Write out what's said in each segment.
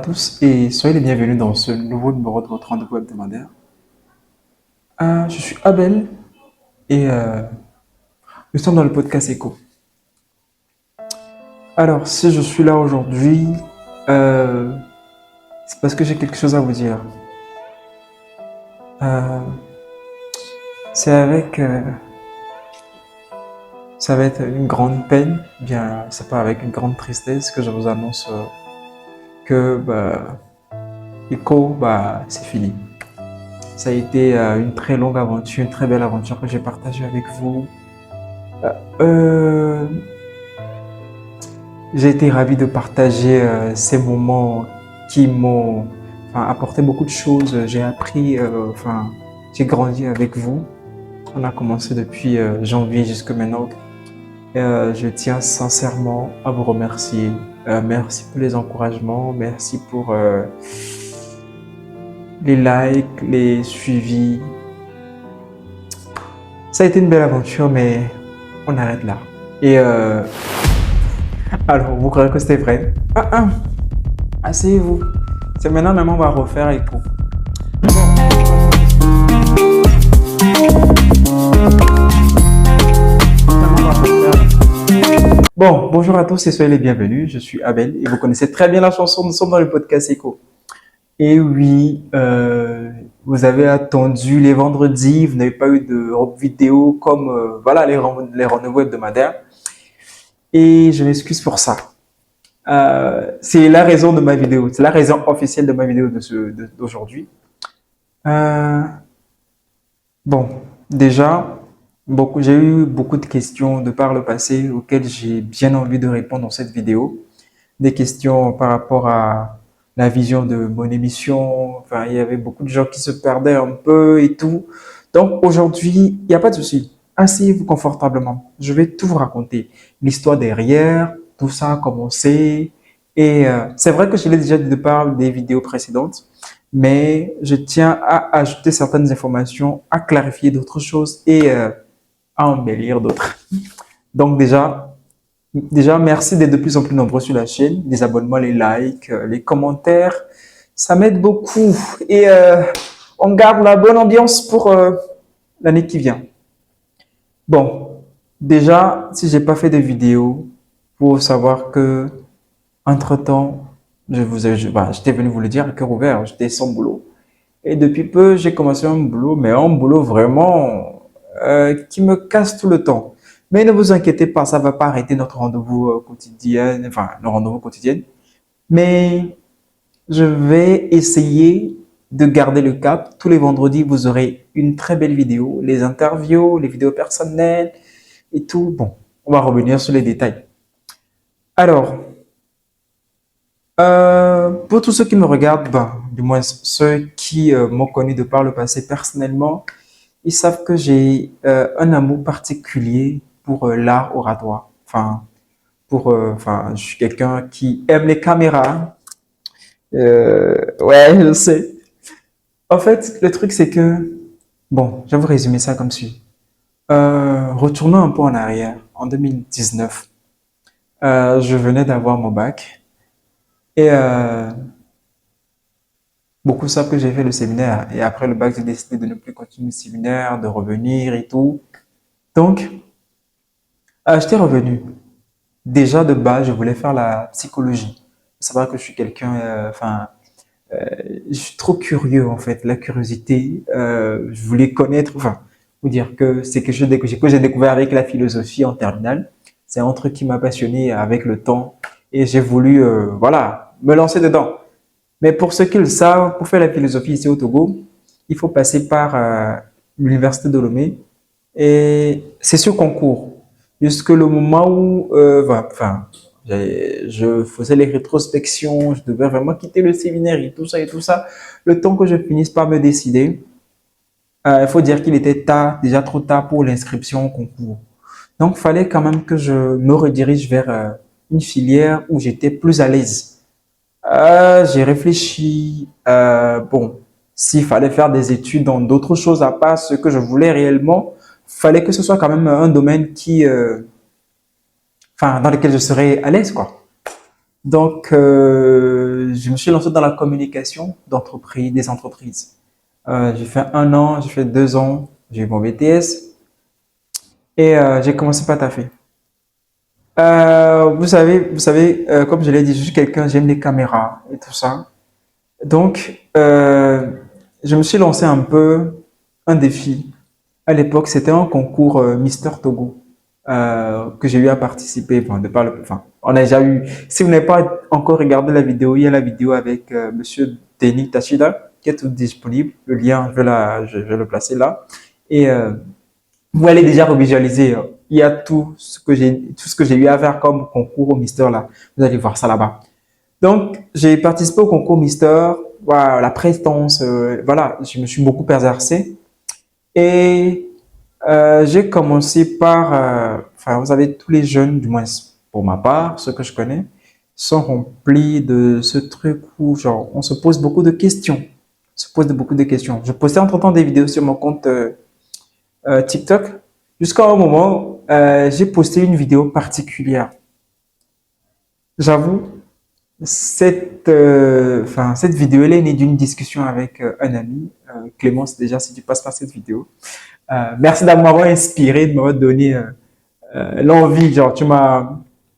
tous et soyez les bienvenus dans ce nouveau numéro de votre rendez-vous hebdomadaire. Je suis Abel et nous sommes dans le podcast Echo. Alors, si je suis là aujourd'hui, euh, c'est parce que j'ai quelque chose à vous dire. Euh, c'est avec, ça va être une grande peine, bien, c'est pas avec une grande tristesse que je vous annonce que Echo, c'est fini. Ça a été une très longue aventure, une très belle aventure que j'ai partagée avec vous. Euh, j'ai été ravi de partager ces moments qui m'ont apporté beaucoup de choses. J'ai appris, j'ai grandi avec vous. On a commencé depuis janvier jusque maintenant. Je tiens sincèrement à vous remercier. Merci pour les encouragements, merci pour les likes, les suivis. Ça a été une belle aventure, mais on arrête là. Et alors, vous croyez que c'était vrai? Asseyez-vous. C'est maintenant même on va refaire Echo. Bon, bonjour à tous et soyez les bienvenus. Je suis Abel et vous connaissez très bien la chanson. Nous sommes dans le podcast Echo. Et oui, vous avez attendu les vendredis, vous n'avez pas eu de vidéo comme les rendez-vous hebdomadaires. Et je m'excuse pour ça. C'est la raison de ma vidéo, c'est la raison officielle de ma vidéo d'aujourd'hui. Bon, déjà, j'ai eu beaucoup de questions de par le passé auxquelles j'ai bien envie de répondre dans cette vidéo. Des questions par rapport à la vision de mon émission. Enfin, il y avait beaucoup de gens qui se perdaient un peu et tout. Donc aujourd'hui, il n'y a pas de souci. Asseyez-vous confortablement. Je vais tout vous raconter. L'histoire derrière, tout ça a commencé. Et c'est vrai que je l'ai déjà dit de par des vidéos précédentes, mais je tiens à ajouter certaines informations, à clarifier d'autres choses et à embellir d'autres. Donc déjà, merci d'être de plus en plus nombreux sur la chaîne. Les abonnements, les likes, les commentaires, ça m'aide beaucoup. Et on garde la bonne ambiance pour l'année qui vient. Bon, déjà, si j'ai pas fait de vidéo, faut savoir que entre-temps, j'étais venu vous le dire à cœur ouvert, j'étais sans boulot. Et depuis peu, j'ai commencé un boulot, mais un boulot vraiment qui me casse tout le temps. Mais ne vous inquiétez pas, ça va pas arrêter notre rendez-vous quotidien, enfin, le rendez-vous quotidien. Mais je vais essayer de garder le cap. Tous les vendredis, vous aurez une très belle vidéo, les interviews, les vidéos personnelles et tout. Bon, on va revenir sur les détails. Alors, pour tous ceux qui me regardent, du moins ceux qui m'ont connu de par le passé personnellement, ils savent que j'ai un amour particulier pour l'art oratoire. Je suis quelqu'un qui aime les caméras. Ouais, je sais. En fait, le truc c'est que, bon, je vais vous résumer ça comme suit. Retournons un peu en arrière, en 2019, je venais d'avoir mon bac et beaucoup savent que j'ai fait le séminaire et après le bac, j'ai décidé de ne plus continuer le séminaire, de revenir et tout. Donc, j'étais revenu. Déjà de base, je voulais faire la psychologie. C'est vrai que je suis quelqu'un, je suis trop curieux en fait. La curiosité, je voulais connaître, vous dire que c'est quelque chose que j'ai découvert avec la philosophie en terminale. C'est un truc qui m'a passionné avec le temps et j'ai voulu, me lancer dedans. Mais pour ceux qui le savent, pour faire la philosophie ici au Togo, il faut passer par l'université de Lomé et c'est sur concours. Jusque le moment où, je faisais les rétrospections, je devais vraiment quitter le séminaire et tout ça. Le temps que je finisse par me décider, il faut dire qu'il était tard, déjà trop tard pour l'inscription au concours. Donc, il fallait quand même que je me redirige vers une filière où j'étais plus à l'aise. J'ai réfléchi, s'il fallait faire des études dans d'autres choses à part ce que je voulais réellement, fallait que ce soit quand même un domaine dans lequel je serais à l'aise, quoi. Donc, je me suis lancé dans la communication d'entreprise, des entreprises. J'ai fait 1 an, j'ai fait 2 ans, j'ai eu mon BTS et j'ai commencé par taffer. Comme je l'ai dit, je suis quelqu'un, j'aime les caméras et tout ça. Donc, je me suis lancé un peu un défi. À l'époque, c'était un concours Mister Togo que j'ai eu à participer. Enfin, on a déjà eu. Si vous n'avez pas encore regardé la vidéo, il y a la vidéo avec Monsieur Denis Tachida qui est tout disponible. Le lien, je vais le placer là. Et vous allez déjà revisualiser. Il y a tout ce que j'ai eu à faire comme concours au Mister là. Vous allez voir ça là-bas. Donc, j'ai participé au concours Mister. Voilà, la prestance, voilà, je me suis beaucoup exercé. Et j'ai commencé par, enfin, vous savez, tous les jeunes, du moins pour ma part, ceux que je connais, sont remplis de ce truc où, genre, on se pose beaucoup de questions. On se pose beaucoup de questions. Je postais entre-temps des vidéos sur mon compte TikTok. Jusqu'à un moment, j'ai posté une vidéo particulière. J'avoue, cette vidéo, elle est née d'une discussion avec un ami, Clémence, déjà, si tu passes par cette vidéo. Merci d'avoir inspiré, de m'avoir donné l'envie, genre,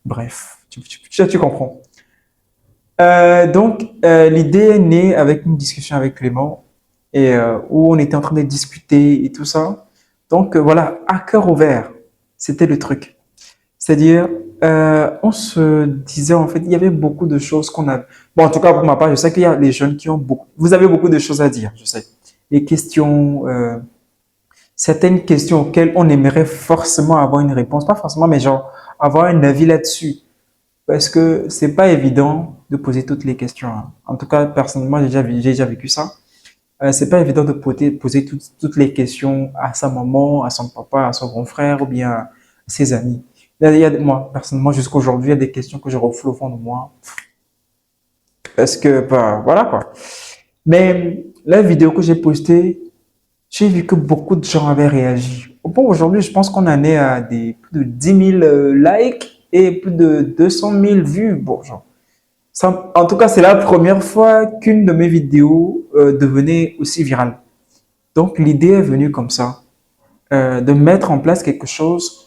bref, tu comprends. L'idée est née avec une discussion avec Clément et où on était en train de discuter et tout ça. Donc, voilà, à cœur ouvert, c'était le truc. C'est-à-dire, on se disait, en fait, il y avait beaucoup de choses qu'on a. Bon, en tout cas, pour ma part, je sais qu'il y a les jeunes qui ont beaucoup. Vous avez beaucoup de choses à dire, je sais. Les questions, certaines questions auxquelles on aimerait forcément avoir une réponse, pas forcément, mais genre avoir un avis là-dessus. Parce que c'est pas évident de poser toutes les questions, hein. En tout cas, personnellement, j'ai déjà vécu ça. C'est pas évident de poser toutes les questions à sa maman, à son papa, à son grand frère ou bien à ses amis. Moi, personnellement, jusqu'à aujourd'hui, il y a des questions que je refoule au fond de moi. Parce que, bah, voilà quoi. Mais la vidéo que j'ai postée, j'ai vu que beaucoup de gens avaient réagi. Bon, aujourd'hui, je pense qu'on en est à plus de 10 000 likes et plus de 200 000 vues. Bon, genre, en tout cas, c'est la première fois qu'une de mes vidéos devenait aussi virale. Donc, l'idée est venue comme ça, de mettre en place quelque chose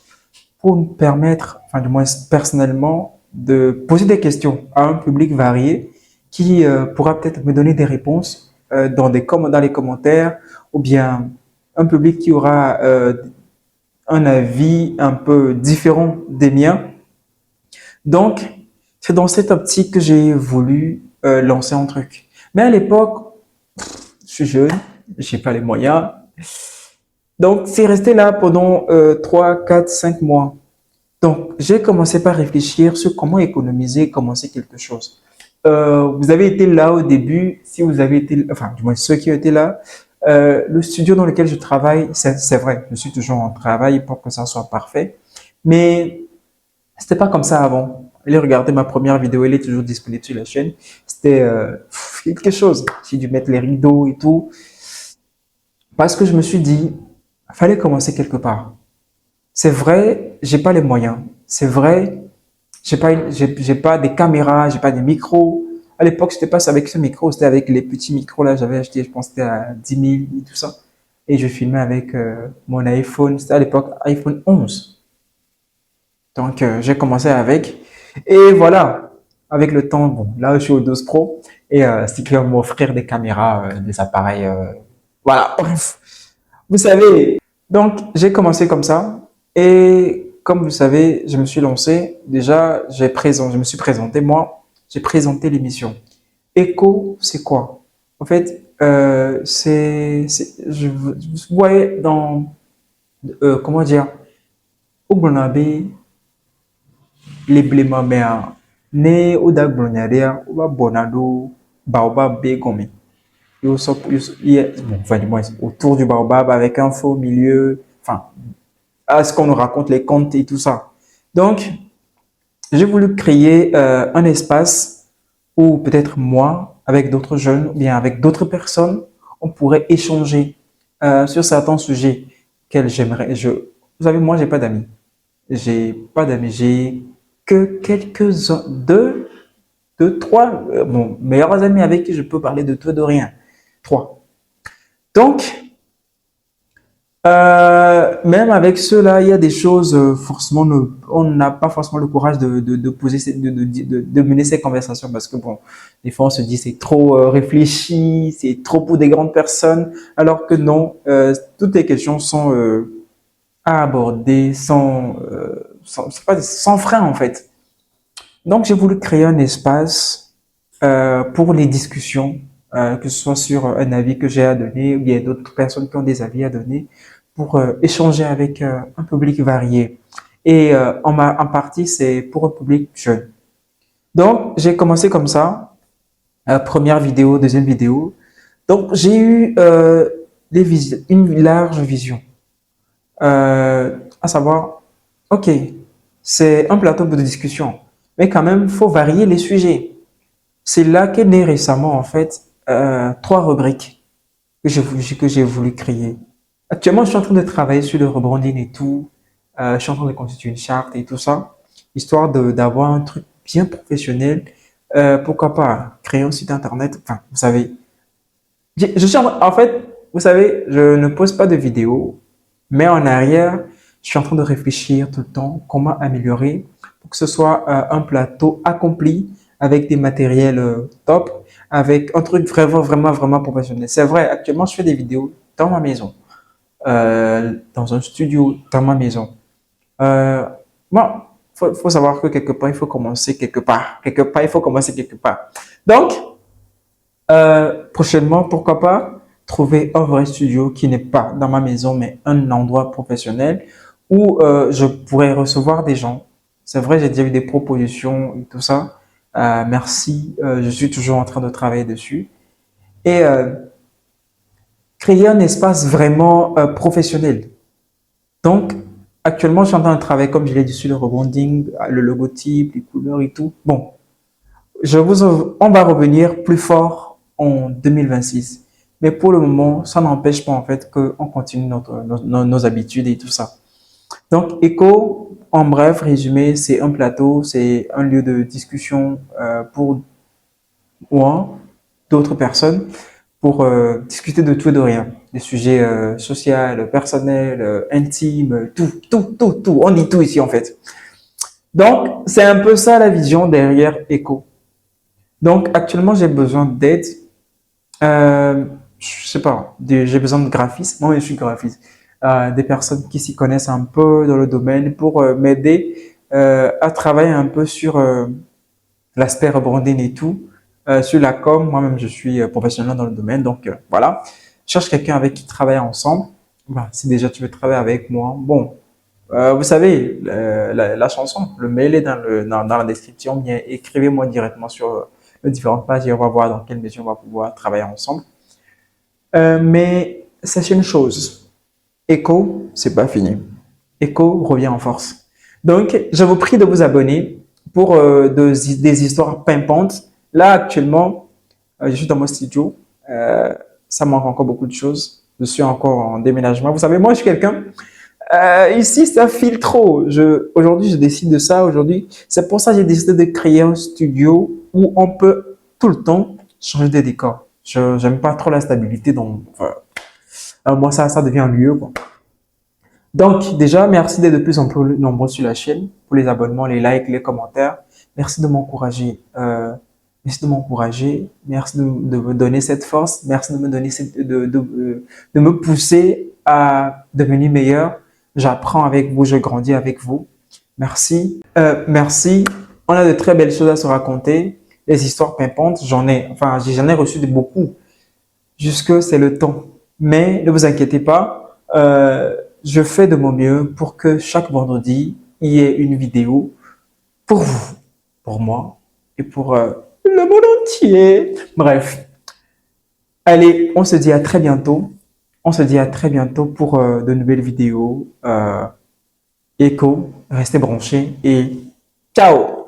pour nous permettre, enfin, du moins personnellement, de poser des questions à un public varié qui pourra peut-être me donner des réponses dans les commentaires ou bien un public qui aura un avis un peu différent des miens. Donc, c'est dans cette optique que j'ai voulu lancer un truc. Mais à l'époque, je suis jeune, j'ai pas les moyens. Donc, c'est resté là pendant 3, 4, 5 mois. Donc, j'ai commencé par réfléchir sur comment économiser, commencer quelque chose. Vous avez été là au début, si vous avez été, enfin, du moins ceux qui ont été là, le studio dans lequel je travaille, c'est vrai, je suis toujours en travail pour que ça soit parfait, mais c'était pas comme ça avant. Allez regarder ma première vidéo, elle est toujours disponible sur la chaîne. C'était quelque chose. J'ai dû mettre les rideaux et tout, parce que je me suis dit, il fallait commencer quelque part. C'est vrai, j'ai pas les moyens. C'est vrai, j'ai pas des caméras, j'ai pas des micros. À l'époque, c'était pas avec ce micro, c'était avec les petits micros là. J'avais acheté, je pense, que c'était à 10 000 et tout ça. Et je filmais avec mon iPhone. C'était à l'époque iPhone 11. Donc, j'ai commencé avec. Et voilà, avec le temps, bon, là, je suis au 12 Pro. Et c'est qui va m'offrir des caméras, des appareils. Voilà, bref. Vous savez, donc j'ai commencé comme ça et comme vous savez, je me suis lancé. Déjà, je me suis présenté moi, j'ai présenté l'émission. Echo, c'est quoi? En fait, vous voyez dans, comment dire, au Bonabe, les blémamea, né au dag blonyaria, ou ba bonado, baobab begome. Bon, enfin, du moins, autour du baobab avec un faux milieu, enfin, à ce qu'on nous raconte les contes et tout ça. Donc, j'ai voulu créer un espace où peut-être moi, avec d'autres jeunes, ou bien avec d'autres personnes, on pourrait échanger sur certains sujets qu'elles j'aimerais. Vous savez, moi, j'ai pas d'amis. J'ai pas d'amis. J'ai que quelques-uns d'eux. deux, trois, mon meilleurs amis avec qui je peux parler de tout et de rien. Trois. Donc, même avec ceux-là, il y a des choses, forcément, on n'a pas forcément le courage de poser, de mener ces conversations parce que, bon, des fois, on se dit c'est trop réfléchi, c'est trop pour des grandes personnes, alors que non, toutes les questions sont à aborder c'est pas, sans frein, en fait. Donc, j'ai voulu créer un espace pour les discussions, que ce soit sur un avis que j'ai à donner ou bien d'autres personnes qui ont des avis à donner pour échanger avec un public varié. Et en partie, c'est pour un public jeune. Donc, j'ai commencé comme ça, première vidéo, deuxième vidéo. Donc, j'ai eu une large vision, à savoir, ok, c'est un plateau de discussion, mais quand même, faut varier les sujets. C'est là qu'est né récemment, en fait, trois rubriques que j'ai voulu créer. Actuellement, je suis en train de travailler sur le rebranding et tout. Je suis en train de constituer une charte et tout ça, histoire d'avoir un truc bien professionnel. Pourquoi pas créer un site internet. Enfin, vous savez, je suis en fait, vous savez, je ne pose pas de vidéos, mais en arrière, je suis en train de réfléchir tout le temps comment améliorer pour que ce soit un plateau accompli avec des matériels top, avec un truc vraiment, vraiment, vraiment professionnel. C'est vrai, actuellement, je fais des vidéos dans ma maison, dans un studio, dans ma maison. Euh, bon, faut savoir que quelque part, il faut commencer quelque part. Quelque part, il faut commencer quelque part. Donc, prochainement, pourquoi pas trouver un vrai studio qui n'est pas dans ma maison, mais un endroit professionnel où je pourrais recevoir des gens. C'est vrai, j'ai déjà eu des propositions et tout ça. Merci, je suis toujours en train de travailler dessus. Et créer un espace vraiment professionnel. Donc, actuellement, je suis en train de travailler, comme je l'ai dit, sur le rebranding, le logotype, les couleurs et tout. Bon, on va revenir plus fort en 2026. Mais pour le moment, ça n'empêche pas en fait qu'on continue nos habitudes et tout ça. Donc, Echo, en bref, résumé, c'est un plateau, c'est un lieu de discussion pour moi, d'autres personnes, pour discuter de tout et de rien. Des sujets sociaux, personnels, intimes, tout. On dit tout ici en fait. Donc, c'est un peu ça la vision derrière Echo. Donc, actuellement, j'ai besoin d'aide. Je sais pas, j'ai besoin de graphistes. Moi, je suis graphiste. Des personnes qui s'y connaissent un peu dans le domaine pour m'aider à travailler un peu sur l'aspect rebranding et tout. Sur la com, moi-même, je suis professionnel dans le domaine. Donc, voilà. Je cherche quelqu'un avec qui travailler ensemble. Bah, si déjà tu veux travailler avec moi, bon, vous savez, la chanson, le mail est dans la description. Bien, écrivez-moi directement sur les différentes pages et on va voir dans quelle mesure on va pouvoir travailler ensemble. Mais sachez une chose, Echo, c'est pas fini. Echo revient en force. Donc, je vous prie de vous abonner pour des histoires pimpantes. Là, actuellement, je suis dans mon studio. Ça manque encore beaucoup de choses. Je suis encore en déménagement. Vous savez, moi, je suis quelqu'un. Ici, ça file trop. Aujourd'hui, je décide de ça. Aujourd'hui, c'est pour ça que j'ai décidé de créer un studio où on peut tout le temps changer de décor. Je n'aime pas trop la stabilité, donc enfin, moi, ça devient ennuyeux, quoi. Donc, déjà, merci d'être de plus en plus nombreux sur la chaîne pour les abonnements, les likes, les commentaires. Merci de m'encourager. Merci de m'encourager. Merci de me donner cette force. Merci de me donner de me pousser à devenir meilleur. J'apprends avec vous, je grandis avec vous. Merci. Merci. On a de très belles choses à se raconter. Les histoires pimpantes, j'en ai reçu de beaucoup. Jusque c'est le temps. Mais ne vous inquiétez pas, je fais de mon mieux pour que chaque vendredi, il y ait une vidéo pour vous, pour moi et pour le monde entier. Bref, allez, on se dit à très bientôt. On se dit à très bientôt pour de nouvelles vidéos. Echo, restez branchés et ciao!